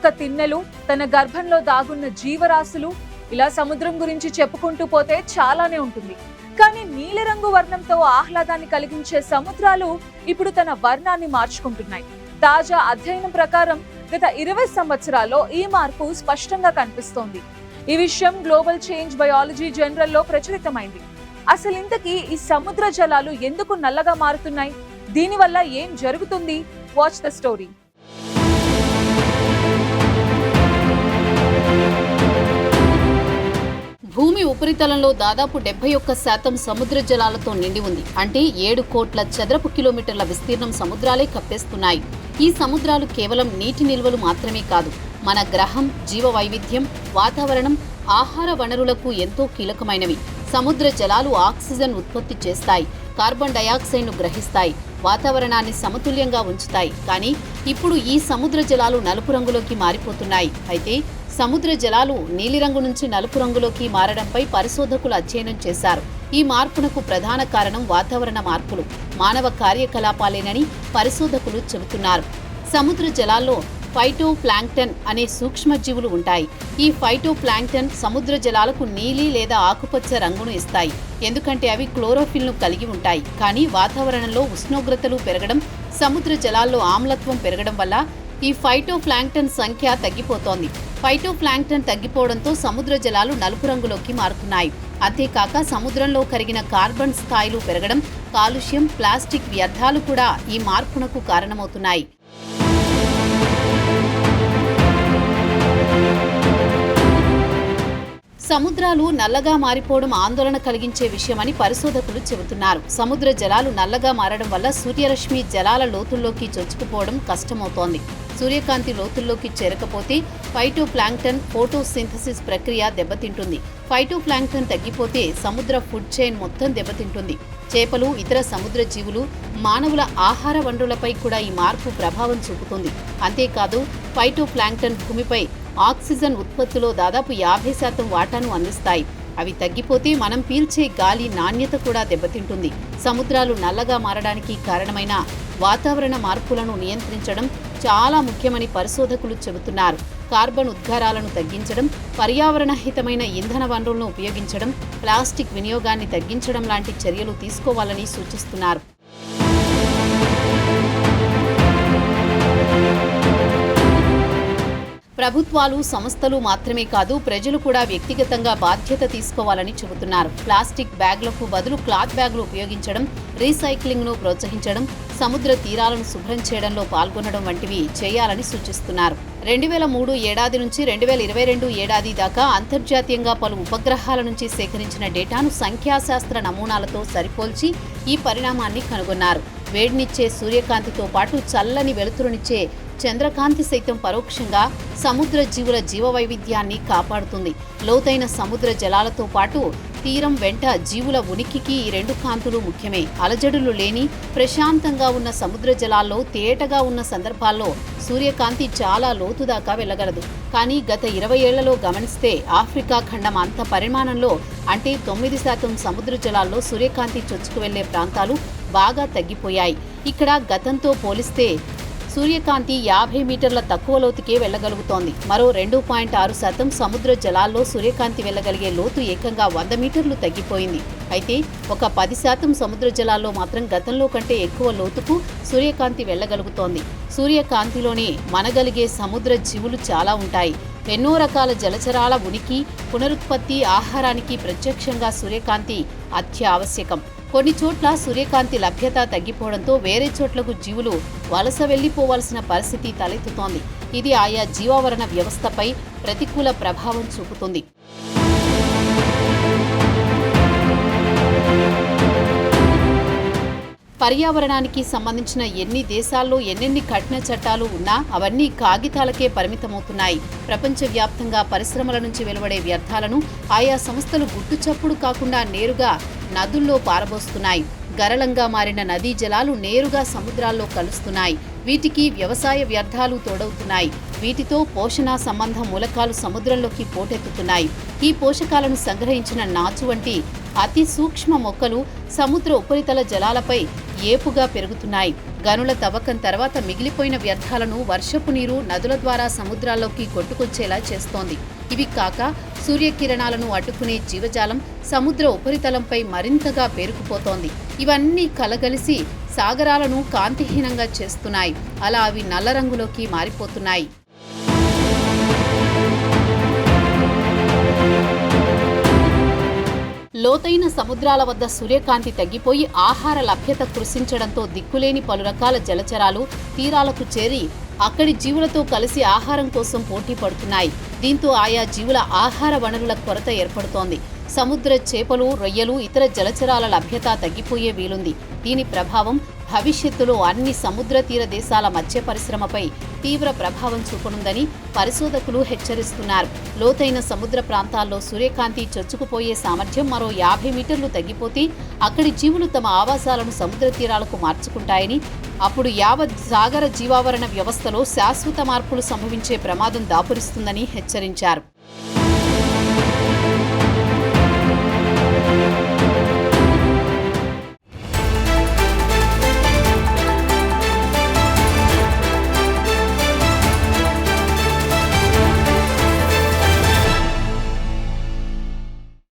ఇసుక తిన్నెలు, తన గర్భంలో దాగున్న జీవరాశులు, ఇలా సముద్రం గురించి చెప్పుకుంటూ పోతే చాలానే ఉంటుంది. కానీ నీలిరంగు వర్ణంతో ఆహ్లాదాన్ని కలిగించే సముద్రాలు ఇప్పుడు తన వర్ణాన్ని మార్చుకుంటున్నాయి. తాజా అధ్యయనం ప్రకారం గత 20 సంవత్సరాల్లో ఈ మార్పు స్పష్టంగా కనిపిస్తోంది. ఈ విషయం గ్లోబల్ చేంజ్ బయాలజీ జర్నల్లో ప్రచురితమైంది. అసలు ఇంతకీ ఈ సముద్ర జలాలు ఎందుకు నల్లగా మారుతున్నాయి? దీనివల్ల ఏం జరుగుతుంది? Watch the story. భూమి ఉపరితలంలో దాదాపు 71% సముద్ర జలాలతో నిండి ఉంది. అంటే 7 కోట్ల చదరపు కిలోమీటర్ల విస్తీర్ణం సముద్రాలే కప్పేస్తున్నాయి. ఈ సముద్రాలు కేవలం నీటి నిల్వలు మాత్రమే కాదు, మన గ్రహం, జీవ వైవిధ్యం, వాతావరణం, ఆహార వనరులకు ఎంతో కీలకమైనవి. సముద్ర జలాలు ఆక్సిజన్ ఉత్పత్తి చేస్తాయి, కార్బన్ డయాక్సైడ్ను గ్రహిస్తాయి, వాతావరణాన్ని సమతుల్యంగా ఉంచుతాయి. కానీ ఇప్పుడు ఈ సముద్ర జలాలు నలుపు రంగులోకి మారిపోతున్నాయి. అయితే సముద్ర జలాలు నీలిరంగు నుంచి నలుపు రంగులోకి మారడంపై పరిశోధకులు అధ్యయనం చేశారు. ఈ మార్పునకు ప్రధాన కారణం వాతావరణ మార్పులు, మానవ కార్యకలాపాలేనని పరిశోధకులు చెబుతున్నారు. సముద్ర జలాల్లో ఫైటో ప్లాంక్టన్ అనే సూక్ష్మజీవులు ఉంటాయి. ఈ ఫైటో ప్లాంక్టన్ సముద్ర జలాలకు నీలి లేదా ఆకుపచ్చ రంగును ఇస్తాయి, ఎందుకంటే అవి క్లోరోఫిల్ను కలిగి ఉంటాయి. కానీ వాతావరణంలో ఉష్ణోగ్రతలు పెరగడం, సముద్ర జలాల్లో ఆమ్లత్వం పెరగడం వల్ల ఈ ఫైటో ప్లాంక్టన్ సంఖ్య తగ్గిపోతోంది. ఫైటో ప్లాంక్టన్ తగ్గిపోవడంతో సముద్ర జలాలు నలుపు రంగులోకి మారుతున్నాయి. అంతేకాక సముద్రంలో కరిగిన కార్బన్ స్థాయిలు పెరగడం, కాలుష్యం, ప్లాస్టిక్ వ్యర్థాలు కూడా ఈ మార్పునకు కారణమవుతున్నాయి. సముద్రాలు నల్లగా మారిపోవడం ఆందోళన కలిగించే విషయమని పరిశోధకులు చెబుతున్నారు. సముద్ర జలాలు నల్లగా మారడం వల్ల సూర్యరశ్మి జలాల లోతుల్లోకి చొచ్చుకుపోవడం కష్టమవుతోంది. సూర్యకాంతి లోతుల్లోకి చేరకపోతే ఫైటో ప్లాంక్టన్ ఫోటోసింథసిస్ ప్రక్రియ దెబ్బతింటుంది. ఫైటో ప్లాంక్టన్ తగ్గిపోతే సముద్ర ఫుడ్ చైన్ మొత్తం దెబ్బతింటుంది. చేపలు, ఇతర సముద్ర జీవులు, మానవుల ఆహార వనరులపై కూడా ఈ మార్పు ప్రభావం చూపుతుంది. అంతేకాదు ఫైటో ప్లాంక్టన్ భూమిపై ఆక్సిజన్ ఉత్పత్తిలో దాదాపు 50% వాటాను అందిస్తాయి. అవి తగ్గిపోతే మనం పీల్చే గాలి నాణ్యత కూడా దెబ్బతింటుంది. సముద్రాలు నల్లగా మారడానికి కారణమైన వాతావరణ మార్పులను నియంత్రించడం చాలా ముఖ్యమని పరిశోధకులు చెబుతున్నారు. కార్బన్ ఉద్గారాలను తగ్గించడం, పర్యావరణ హితమైన ఇంధన వనరులను ఉపయోగించడం, ప్లాస్టిక్ వినియోగాన్ని తగ్గించడం లాంటి చర్యలు తీసుకోవాలని సూచిస్తున్నారు. ప్రభుత్వాలు, సంస్థలు మాత్రమే కాదు, ప్రజలు కూడా వ్యక్తిగతంగా బాధ్యత తీసుకోవాలని చెబుతున్నారు. ప్లాస్టిక్ బ్యాగ్లకు బదులు క్లాత్ బ్యాగులు ఉపయోగించడం, రీసైక్లింగ్ను ప్రోత్సహించడం, సముద్ర తీరాలను శుభ్రం చేయడంలో పాల్గొనడం వంటివి చేయాలని సూచిస్తున్నారు. 2003 ఏడాది నుంచి 2022 ఏడాది దాకా అంతర్జాతీయంగా పలు ఉపగ్రహాల నుంచి సేకరించిన డేటాను సంఖ్యాశాస్త్ర నమూనాలతో సరిపోల్చి ఈ పరిణామాన్ని కనుగొన్నారు. వేడినిచ్చే సూర్యకాంతితో పాటు చల్లని వెలుతురునిచ్చే చంద్రకాంతి సైతం పరోక్షంగా సముద్ర జీవుల జీవ వైవిధ్యాన్ని కాపాడుతుంది. లోతైన సముద్ర జలాలతో పాటు తీరం వెంట జీవుల ఉనికికి ఈ రెండు కాంతులు ముఖ్యమే. అలజడులు లేని ప్రశాంతంగా ఉన్న సముద్ర జలాల్లో తేటగా ఉన్న సందర్భాల్లో సూర్యకాంతి చాలా లోతు దాకా వెళ్ళగలదు. కానీ గత 20 ఏళ్లలో గమనిస్తే ఆఫ్రికా ఖండం అంత పరిమాణంలో, అంటే 9% సముద్ర జలాల్లో సూర్యకాంతి చొచ్చుకు వెళ్లే ప్రాంతాలు బాగా తగ్గిపోయాయి. ఇక్కడ గతంతో పోలిస్తే సూర్యకాంతి 50 మీటర్ల తక్కువ లోతుకే వెళ్లగలుగుతోంది. మరో 2.6% సముద్ర జలాల్లో సూర్యకాంతి వెళ్లగలిగే లోతు ఏకంగా 100 మీటర్లు తగ్గిపోయింది. అయితే ఒక 10% సముద్ర జలాల్లో మాత్రం గతంలో కంటే ఎక్కువ లోతుకు సూర్యకాంతి వెళ్లగలుగుతోంది. సూర్యకాంతిలోనే మనగలిగే సముద్ర జీవులు చాలా ఉంటాయి. ఎన్నో రకాల జలచరాల ఉనికి, పునరుత్పత్తి, ఆహారానికి ప్రత్యక్షంగా సూర్యకాంతి అత్యావశ్యకం. కొన్ని చోట్ల సూర్యకాంతి లభ్యత తగ్గిపోవడంతో వేరే చోట్లకు జీవులు వలస వెళ్లిపోవాల్సిన పరిస్థితి తలెత్తుతోంది. ఇది ఆయా జీవావరణ వ్యవస్థపై ప్రతికూల ప్రభావం చూపుతుంది. పర్యావరణానికి సంబంధించిన ఎన్ని దేశాల్లో ఎన్నెన్ని కఠిన చట్టాలు ఉన్నా అవన్నీ కాగితాలకే పరిమితమవుతున్నాయి. ప్రపంచవ్యాప్తంగా పరిశ్రమల నుంచి వెలువడే వ్యర్థాలను ఆయా సంస్థలు గుట్టుచప్పుడు కాకుండా నేరుగా నదుల్లో పారబోస్తున్నాయి. గరళంగా మారిన నదీ జలాలు నేరుగా సముద్రాల్లో కలుస్తున్నాయి. వీటికి వ్యవసాయ వ్యర్థాలు తోడవుతున్నాయి. వీటితో పోషణ సంబంధ మూలకాలు సముద్రంలోకి పోటెత్తుతున్నాయి. ఈ పోషకాలను సంగ్రహించిన నాచు వంటి అతి సూక్ష్మ మొక్కలు సముద్ర ఉపరితల జలాలపై ఏపుగా పెరుగుతున్నాయి. గనుల తవ్వకం తర్వాత మిగిలిపోయిన వ్యర్థాలను వర్షపు నీరు నదుల ద్వారా సముద్రాల్లోకి కొట్టుకొచ్చేలా చేస్తోంది. ఇవి కాక సూర్యకిరణాలను అడ్డుకునే జీవజాలం సముద్ర ఉపరితలంపై మరింతగా పేరుకుపోతోంది. ఇవన్నీ కలగలిసి సాగరాలను కాంతిహీనంగా చేస్తున్నాయి. అలా అవి నల్ల రంగులోకి మారిపోతున్నాయి. లోతైన సముద్రాల వద్ద సూర్యకాంతి తగ్గిపోయి ఆహార లభ్యత కృషించడంతో దిక్కులేని పలు రకాల జలచరాలు తీరాలకు చేరి అక్కడి జీవులతో కలిసి ఆహారం కోసం పోటీ పడుతున్నాయి. దీంతో ఆయా జీవుల ఆహార వనరుల కొరత ఏర్పడుతోంది. సముద్ర చేపలు, రొయ్యలు, ఇతర జలచరాల లభ్యత తగ్గిపోయే వీలుంది. దీని ప్రభావం భవిష్యత్తులో అన్ని సముద్ర తీర దేశాల మత్స్య పరిశ్రమపై తీవ్ర ప్రభావం చూపనుందని పరిశోధకులు హెచ్చరిస్తున్నారు. లోతైన సముద్ర ప్రాంతాల్లో సూర్యకాంతి చొచ్చుకుపోయే సామర్థ్యం మరో 50 మీటర్లు తగ్గిపోతే అక్కడి జీవులు తమ ఆవాసాలను సముద్ర తీరాలకు మార్చుకుంటాయని, అప్పుడు యావత్ సాగర జీవావరణ వ్యవస్థలో శాశ్వత మార్పులు సంభవించే ప్రమాదం దాపురిస్తుందని హెచ్చరించారు.